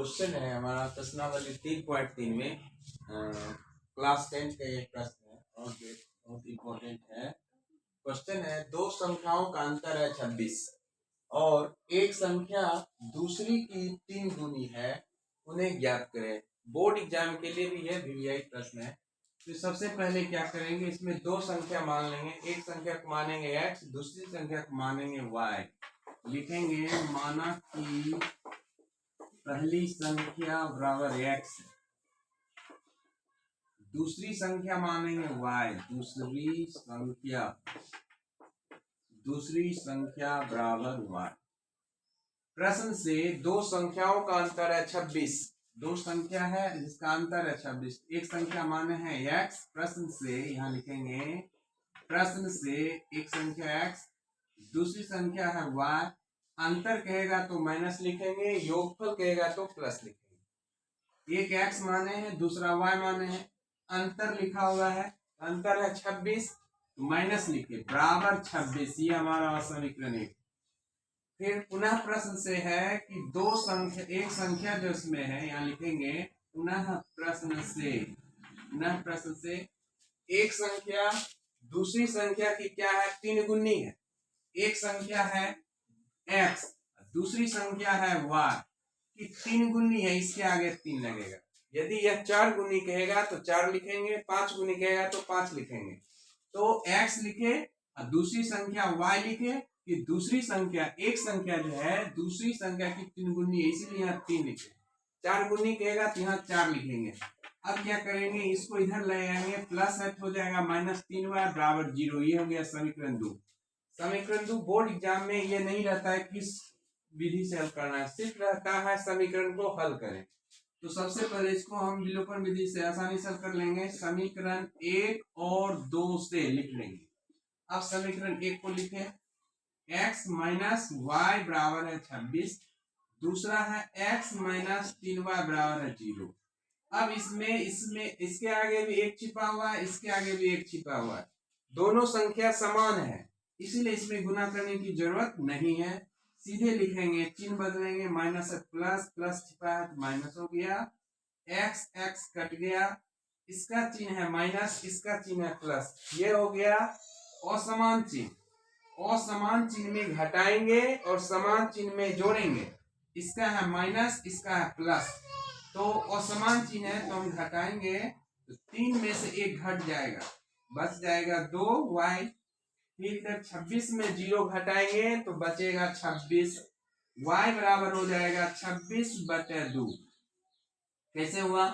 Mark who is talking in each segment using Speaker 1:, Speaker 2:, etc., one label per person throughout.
Speaker 1: Question है हमारा प्रश्नावली 3.3 में क्लास 10 का एक प्रश्न है और बहुत इम्पोर्टेंट है। क्वेश्चन है दो संख्याओं का अंतर है 26 और एक संख्या दूसरी की 3 गुनी है, उन्हें ज्ञात करें। बोर्ड एग्जाम के लिए भी यह वीवीआई प्रश्न है। तो सबसे पहले क्या करेंगे, इसमें दो संख्या मान लेंगे। एक संख्या को मानेंगे x, दूसरी संख्या को मानेंगे y। लिखेंगे माना कि पहली संख्या बराबर x, दूसरी संख्या मानेंगे y, दूसरी संख्या बराबर y। प्रश्न से दो संख्याओं का अंतर है 26। दो संख्या है जिसका अंतर है 26। एक संख्या माने हैं x। प्रश्न से यहाँ लिखेंगे, प्रश्न से एक संख्या x, दूसरी संख्या है y। अंतर कहेगा तो माइनस लिखेंगे, योगफल कहेगा तो प्लस लिखेंगे। एक x माने हैं, दूसरा y माने हैं। अंतर लिखा हुआ है, अंतर है 26, माइनस लिखे बराबर 26। ये हमारा समीकरण एक। फिर पुनः प्रश्न से है कि दो संख्या, एक संख्या जो इसमें है यहाँ लिखेंगे पुनः प्रश्न से एक संख्या दूसरी संख्या की क्या है, 3 गुनी है। एक संख्या है x, दूसरी संख्या है y की 3 गुनी है, इसके आगे 3 लगेगा। यदि यह 4 गुनी कहेगा तो 4 लिखेंगे, 5 गुनी कहेगा तो 5 लिखेंगे। तो x लिखे और दूसरी संख्या y लिखे कि दूसरी संख्या, एक संख्या जो है दूसरी संख्या की 3 गुनी है, इसीलिए यहाँ 3 लिखे। 4 गुनी कहेगा तो यहाँ 4 लिखेंगे। अब क्या करेंगे, इसको इधर ले आएंगे, प्लस h हो जाएगा -3y बराबर 0। ये हो गया समीकरण 2। समीकरण 2 बोर्ड एग्जाम में ये नहीं रहता है किस विधि से हल करना है, सिर्फ रहता है समीकरण को हल करें। तो सबसे पहले इसको हम विलोपन विधि से आसानी से हल कर लेंगे। समीकरण 1 और 2 से लिख लेंगे। अब समीकरण 1 को लिखें, x माइनस वाई बराबर है 26, दूसरा है x माइनस 3y बराबर है 0। अब इसमें इसके आगे भी एक छिपा हुआ है, इसके आगे भी एक छिपा हुआ है। दोनों संख्या समान है, इसीलिए इसमें गुना करने की जरूरत नहीं है। सीधे लिखेंगे, चिन्ह बदलेंगे, माइनस है प्लस, प्लस छिपा है तो माइनस हो गया। x x कट गया, इसका चिन्ह है माइनस, इसका चिन्ह है प्लस। ये हो गया असमान चिन्ह। असमान चिन्ह में घटाएंगे और समान चिन्ह में जोड़ेंगे। इसका है माइनस, इसका है प्लस, तो असमान चिन्ह है तो हम घटाएंगे तो 3 में से 1 घट जाएगा, बच जाएगा 2y। फिर इधर 26 में 0 घटाएंगे तो बचेगा 26। y बराबर हो जाएगा 26/2। कैसे हुआ,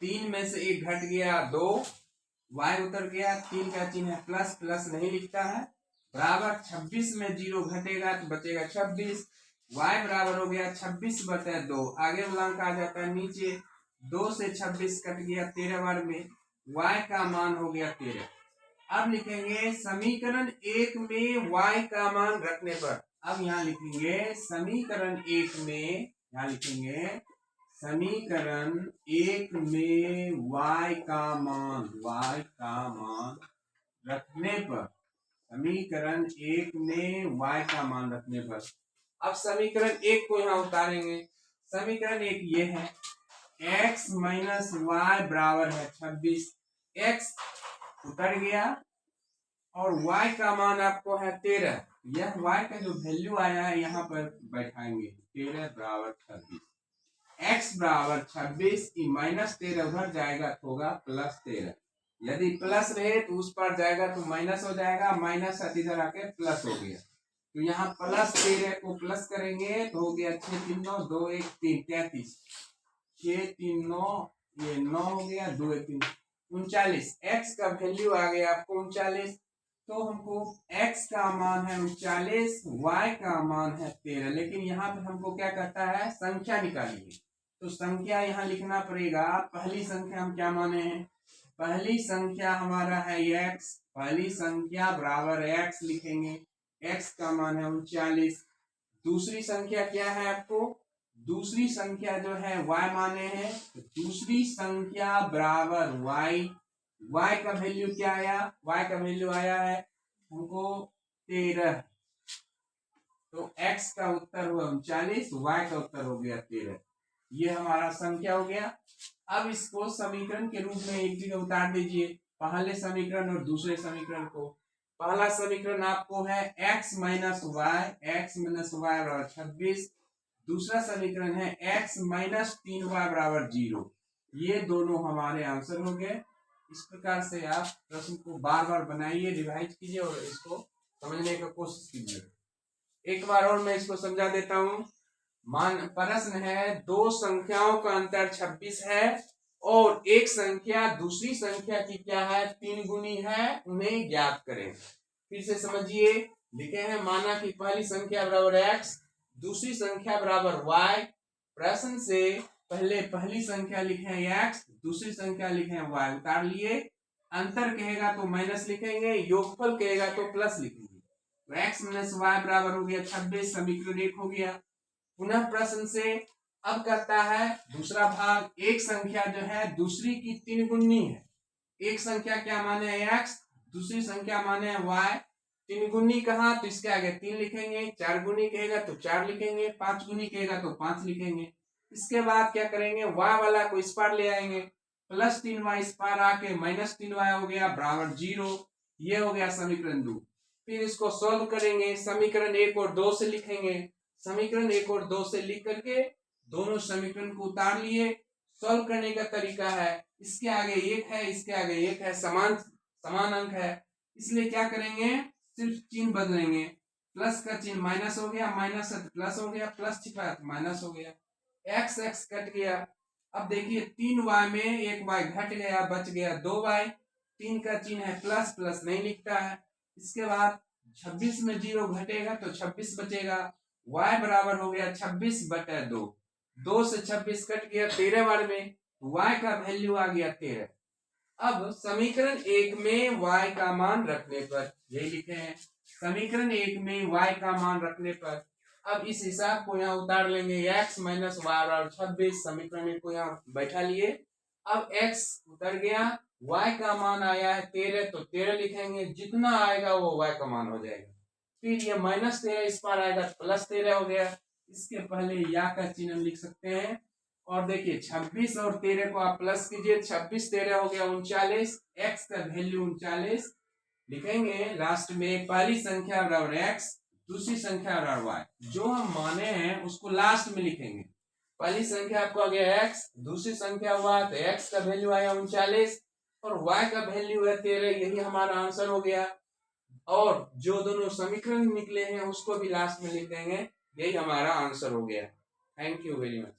Speaker 1: 3 में से 1 घट गया 2, y उतर गया, 3 का चिन्ह है प्लस, प्लस नहीं लिखता है, बराबर 26 में 0 घटेगा तो बचेगा 26। y बराबर हो गया 26/2। आगे वाला अंक आ जाता है नीचे, 2 से 26 कट गया 13 बार में, y का मान हो गया 13। अब लिखेंगे समीकरण 1 में y का मान रखने पर। अब यहाँ लिखेंगे समीकरण 1 में, यहाँ लिखेंगे समीकरण 1 में y का मान रखने पर। समीकरण 1 में y का मान रखने पर। अब समीकरण 1 को यहाँ उतारेंगे। समीकरण 1 ये है, x माइनस वाई बराबर है 26। x उतर गया और y का मान आपको है 13। यह y का जो वैल्यू आया है यहाँ पर बैठाएंगे, 13 बराबर 26। x बराबर 26, -13 उधर जाएगा तो होगा +13। यदि प्लस रहे तो उस पर जाएगा तो माइनस हो जाएगा, माइनस इधर आके प्लस हो गया। तो यहाँ +13 को प्लस करेंगे तो हो गया 6 3 9 2 1 3 33, 6 3 9, ये 9 हो गया, 2 1 3 39। x का वैल्यू आ गया आपको 39। तो हमको x का मान है 39, y का मान है 13। लेकिन यहाँ पर हमको क्या कहता है, संख्या निकालिए। तो संख्या यहाँ लिखना पड़ेगा। पहली संख्या हम क्या माने हैं, पहली संख्या हमारा है x, पहली संख्या बराबर x लिखेंगे, x का मान है 39। दूसरी संख्या क्या है आपको, दूसरी संख्या जो है y माने हैं, तो दूसरी संख्या बराबर y। y का वैल्यू क्या आया, y का वैल्यू आया है हमको 13। तो x का उत्तर हुआ 39, y का उत्तर हो गया 13। ये हमारा संख्या हो गया। अब इसको समीकरण के रूप में एक जगह उतार दीजिए, पहले समीकरण और दूसरे समीकरण को। पहला समीकरण आपको है x माइनस वाई बराबर 26। दूसरा समीकरण है x माइनस 3y बराबर 0। ये दोनों हमारे आंसर हो गए। इस प्रकार से आप प्रश्न को बार बार बनाइए, रिवाइज कीजिए और इसको समझने का कोशिश कीजिए। एक बार और मैं इसको समझा देता हूं। प्रश्न है, दो संख्याओं का अंतर 26 है और एक संख्या दूसरी संख्या की क्या है, 3 गुनी है, उन्हें ज्ञात करें। फिर से समझिए, लिखे हैं माना कि पहली संख्या बराबर x, दूसरी संख्या बराबर y। प्रश्न से पहले पहली संख्या लिखे x, दूसरी संख्या लिखे y, उतार लिए। अंतर कहेगा तो माइनस लिखेंगे, योगफल कहेगा तो प्लस लिखेंगे। तो x माइनस y बराबर हो गया 26, समीकरण 1 हो गया। पुनः प्रश्न से अब कहता है दूसरा भाग, एक संख्या जो है दूसरी की 3 गुनी है। एक संख्या क्या माने है x, दूसरी संख्या माने है y। 3 गुनी कहा तो इसके आगे 3 लिखेंगे, 4 गुनी कहेगा तो 4 लिखेंगे, 5 गुनी कहेगा तो 5 लिखेंगे। इसके बाद क्या करेंगे, y वाला को इस पार ले आएंगे, प्लस 3y इस पार आके माइनस 3y हो गया बराबर 0। ये हो गया समीकरण 2। फिर इसको सॉल्व करेंगे, समीकरण 1 और 2 से लिखेंगे। समीकरण 1 और 2 से लिख करके दोनों समीकरण को उतार लिए। सॉल्व करने का तरीका है, इसके आगे 1 है, इसके आगे 1 है, समान अंक है, इसलिए क्या करेंगे, सिर्फ चिन्ह बदलेंगे। प्लस का चिन्ह माइनस हो गया, माइनस है तो प्लस हो गया, प्लस छिपा है तो माइनस हो गया, एक्स एक्स कट गया। अब देखिए 3y में 1y घट गया, बच गया 2y। 3 का चिन्ह है प्लस, प्लस नहीं लिखता है। इसके बाद 26 में 0 घटेगा तो 26 बचेगा। y बराबर हो गया 26/2। 2 से 26 कट गया 13 बार में, y का वैल्यू आ गया 13। अब समीकरण 1 में y का मान रखने पर, यही लिखे हैं, समीकरण 1 में y का मान रखने पर अब इस हिसाब को यहाँ उतार लेंगे, x माइनस वाई बराबर 26। समीकरण को यहाँ बैठा लिए। अब x उतर गया, y का मान आया है 13 तो 13 लिखेंगे, जितना आएगा वो y का मान हो जाएगा। फिर ये माइनस 13 इस पार आएगा प्लस 13 हो गया। इसके पहले या का चिन्ह लिख सकते हैं। और देखिए 26 और 13 को आप प्लस कीजिए, 26 13 हो गया 39। x का वैल्यू 39 लिखेंगे। लास्ट में पहली संख्या बराबर x, दूसरी संख्या बराबर y। जो हम माने हैं उसको लास्ट में लिखेंगे। पहली संख्या आपको आ गया x, दूसरी संख्या y, तो x का वैल्यू आया 39 और y का वैल्यू है 13। यही हमारा आंसर हो गया। और जो दोनों समीकरण निकले हैं उसको भी लास्ट में लिख देंगे। यही हमारा आंसर हो गया। Thank you very much.